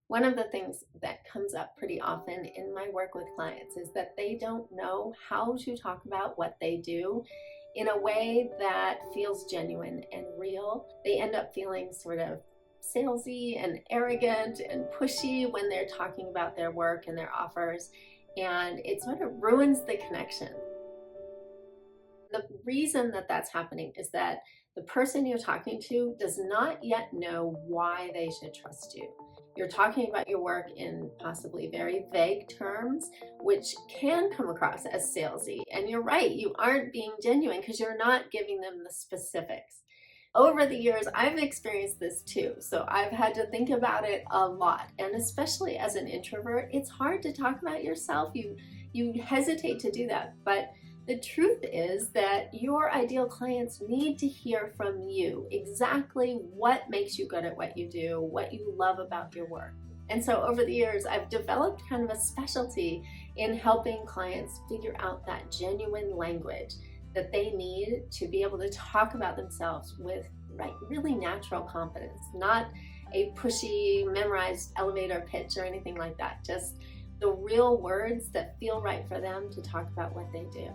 One of the things that comes up pretty often in my work with clients is that they don't know how to talk about what they do in a way that feels genuine and real. They end up feeling sort of salesy and arrogant and pushy when they're talking about their work and their offers, and it sort of ruins the connection. The reason that that's happening is that the person you're talking to does not yet know why they should trust you. You're talking about your work in possibly very vague terms, which can come across as salesy. And you're right, you aren't being genuine because you're not giving them the specifics. Over the years, I've experienced this too. So I've had to think about it a lot. And especially as an introvert, it's hard to talk about yourself. You hesitate to do that. But the truth is that your ideal clients need to hear from you exactly what makes you good at what you do, what you love about your work. And so over the years, I've developed kind of a specialty in helping clients figure out that genuine language that they need to be able to talk about themselves with really natural confidence, not a pushy, memorized elevator pitch or anything like that, just the real words that feel right for them to talk about what they do.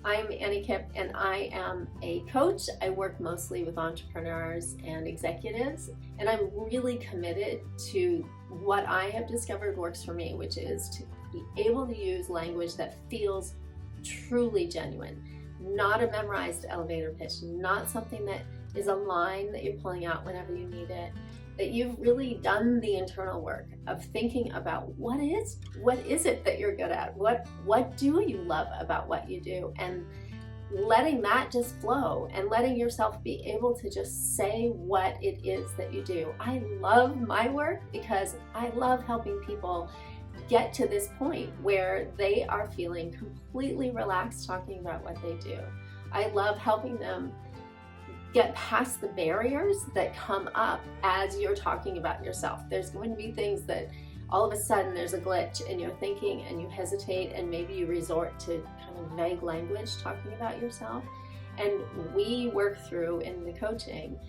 I'm Annie Kipp, and I am a coach. I work mostly with entrepreneurs and executives, and I'm really committed to what I have discovered works for me, which is to be able to use language that feels truly genuine, not a memorized elevator pitch, not something that is a line that you're pulling out whenever you need it, that you've really done the internal work of thinking about what is it that you're good at, what do you love about what you do, and letting that just flow and letting yourself be able to just say what it is that you do. I love my work because I love helping people get to this point where they are feeling completely relaxed talking about what they do. I love helping them get past the barriers that come up as you're talking about yourself. There's going to be things that all of a sudden there's a glitch and you're thinking and you hesitate and maybe you resort to kind of vague language talking about yourself. And we work through in the coaching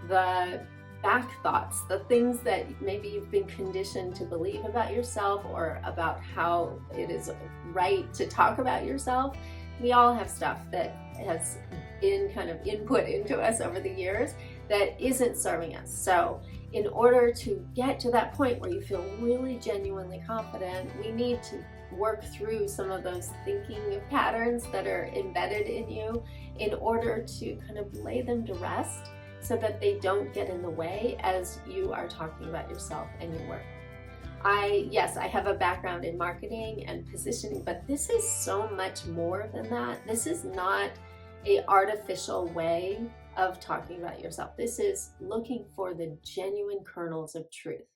the back thoughts, the things that maybe you've been conditioned to believe about yourself or about how it is right to talk about yourself. We all have stuff that has been kind of input into us over the years that isn't serving us. So in order to get to that point where you feel really genuinely confident, we need to work through some of those thinking patterns that are embedded in you in order to kind of lay them to rest so that they don't get in the way as you are talking about yourself and your work. Yes, I have a background in marketing and positioning, but this is so much more than that. This is not an artificial way of talking about yourself. This is looking for the genuine kernels of truth.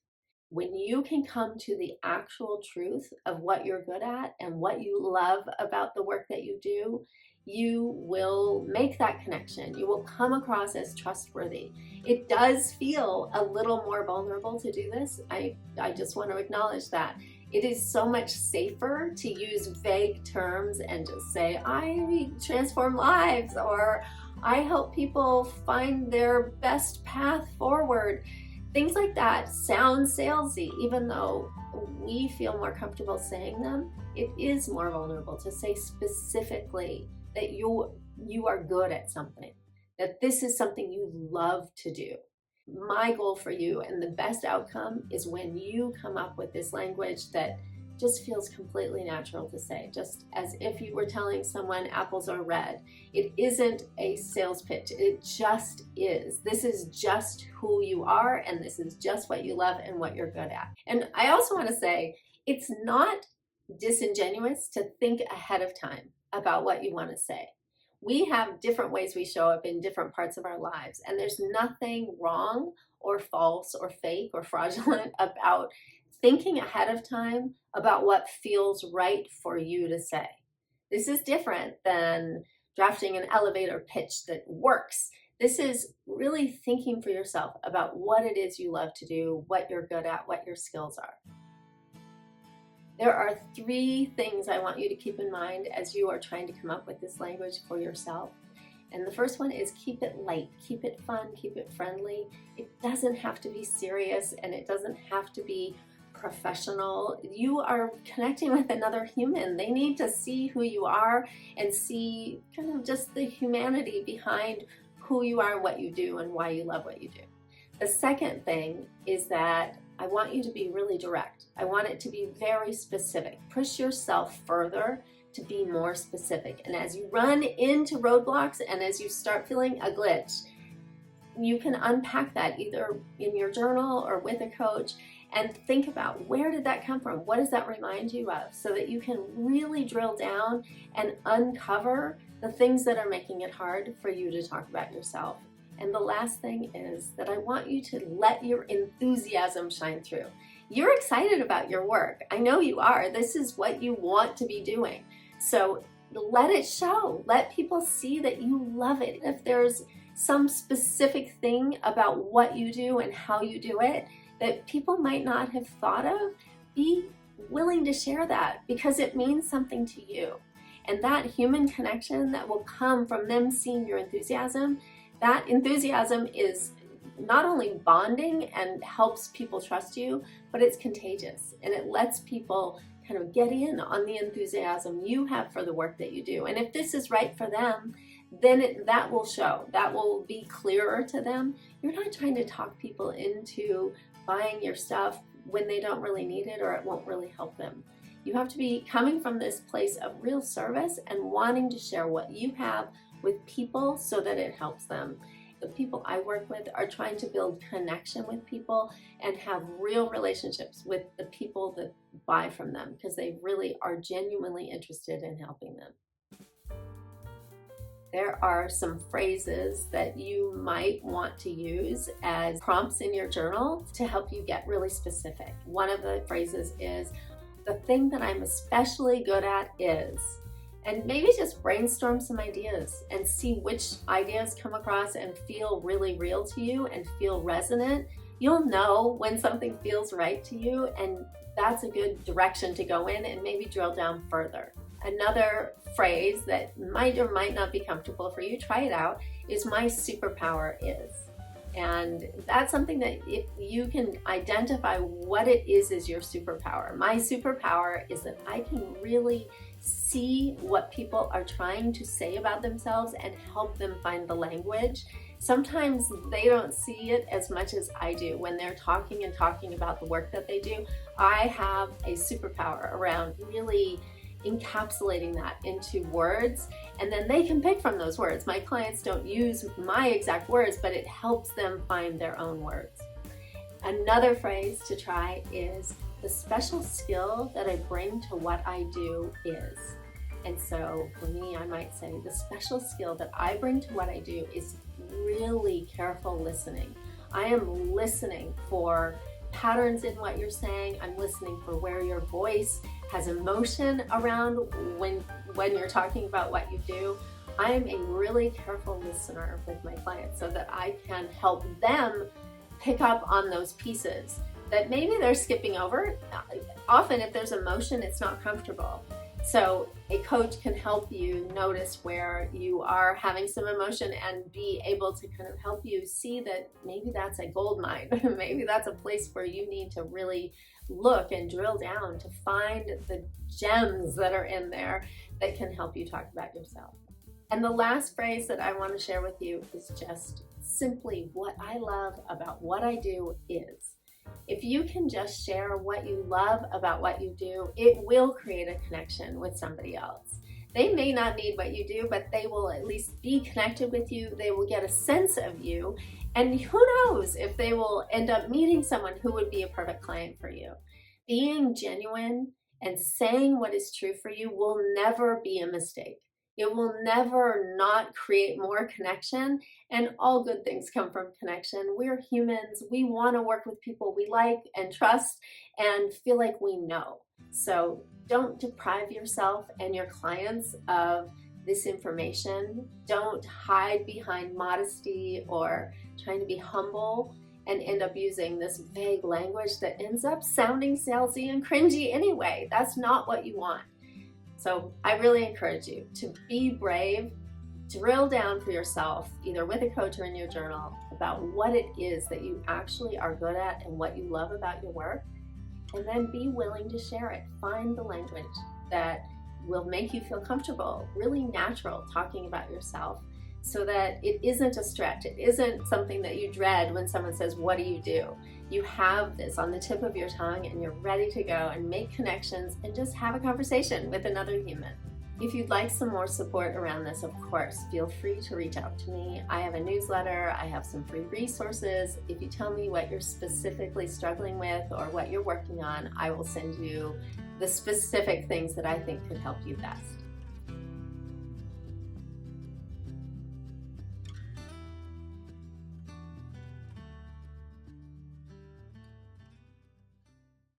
When you can come to the actual truth of what you're good at and what you love about the work that you do, you will make that connection. You will come across as trustworthy. It does feel a little more vulnerable to do this. I just want to acknowledge that. It is so much safer to use vague terms and just say, I transform lives, or I help people find their best path forward. Things like that sound salesy, even though we feel more comfortable saying them. It is more vulnerable to say specifically that you are good at something, that this is something you love to do. My goal for you and the best outcome is when you come up with this language that just feels completely natural to say, just as if you were telling someone apples are red. It isn't a sales pitch, it just is. This is just who you are, and this is just what you love and what you're good at. And I also want to say, it's not disingenuous to think ahead of time about what you want to say. We have different ways we show up in different parts of our lives, and there's nothing wrong or false or fake or fraudulent about thinking ahead of time about what feels right for you to say. This is different than drafting an elevator pitch that works. This is really thinking for yourself about what it is you love to do, what you're good at, what your skills are. There are 3 things I want you to keep in mind as you are trying to come up with this language for yourself. And the first one is keep it light, keep it fun, keep it friendly. It doesn't have to be serious and it doesn't have to be professional. You are connecting with another human. They need to see who you are and see kind of just the humanity behind who you are, what you do, and why you love what you do. The second thing is that I want you to be really direct. I want it to be very specific. Push yourself further to be more specific. And as you run into roadblocks and as you start feeling a glitch, you can unpack that either in your journal or with a coach and think about, where did that come from? What does that remind you of? So that you can really drill down and uncover the things that are making it hard for you to talk about yourself. And the last thing is that I want you to let your enthusiasm shine through. You're excited about your work. I know you are. This is what you want to be doing. So let it show. Let people see that you love it. If there's some specific thing about what you do and how you do it that people might not have thought of, be willing to share that because it means something to you. And that human connection that will come from them seeing your enthusiasm, that enthusiasm is not only bonding and helps people trust you, but it's contagious and it lets people kind of get in on the enthusiasm you have for the work that you do. And if this is right for them, then that will show. That will be clearer to them. You're not trying to talk people into buying your stuff when they don't really need it or it won't really help them. You have to be coming from this place of real service and wanting to share what you have with people so that it helps them. The people I work with are trying to build connection with people and have real relationships with the people that buy from them because they really are genuinely interested in helping them. There are some phrases that you might want to use as prompts in your journal to help you get really specific. One of the phrases is, the thing that I'm especially good at is, and maybe just brainstorm some ideas and see which ideas come across and feel really real to you and feel resonant. You'll know when something feels right to you, and that's a good direction to go in and maybe drill down further. Another phrase that might or might not be comfortable for you, try it out, is my superpower is. And that's something that if you can identify what it is your superpower. My superpower is that I can really see what people are trying to say about themselves and help them find the language. Sometimes they don't see it as much as I do when they're talking about the work that they do. I have a superpower around really encapsulating that into words, and then they can pick from those words. My clients don't use my exact words, but it helps them find their own words. Another phrase to try is, the special skill that I bring to what I do is. And so for me, I might say the special skill that I bring to what I do is really careful listening. I am listening for patterns in what you're saying. I'm listening for where your voice has emotion around when you're talking about what you do. I am a really careful listener with my clients so that I can help them pick up on those pieces that maybe they're skipping over. Often if there's emotion, it's not comfortable. So a coach can help you notice where you are having some emotion and be able to kind of help you see that maybe that's a gold mine. Maybe that's a place where you need to really look and drill down to find the gems that are in there that can help you talk about yourself. And the last phrase that I want to share with you is just simply, what I love about what I do is. If you can just share what you love about what you do, it will create a connection with somebody else. They may not need what you do, but they will at least be connected with you. They will get a sense of you. And who knows if they will end up meeting someone who would be a perfect client for you. Being genuine and saying what is true for you will never be a mistake. It will never not create more connection, and all good things come from connection. We're humans. We want to work with people we like and trust and feel like we know. So don't deprive yourself and your clients of this information. Don't hide behind modesty or trying to be humble and end up using this vague language that ends up sounding salesy and cringy anyway. That's not what you want. So I really encourage you to be brave, drill down for yourself, either with a coach or in your journal, about what it is that you actually are good at and what you love about your work, and then be willing to share it. Find the language that will make you feel comfortable, really natural talking about yourself, so that it isn't a stretch. It isn't something that you dread when someone says, what do you do? You have this on the tip of your tongue and you're ready to go and make connections and just have a conversation with another human. If you'd like some more support around this, of course, feel free to reach out to me. I have a newsletter, I have some free resources. If you tell me what you're specifically struggling with or what you're working on, I will send you the specific things that I think could help you best.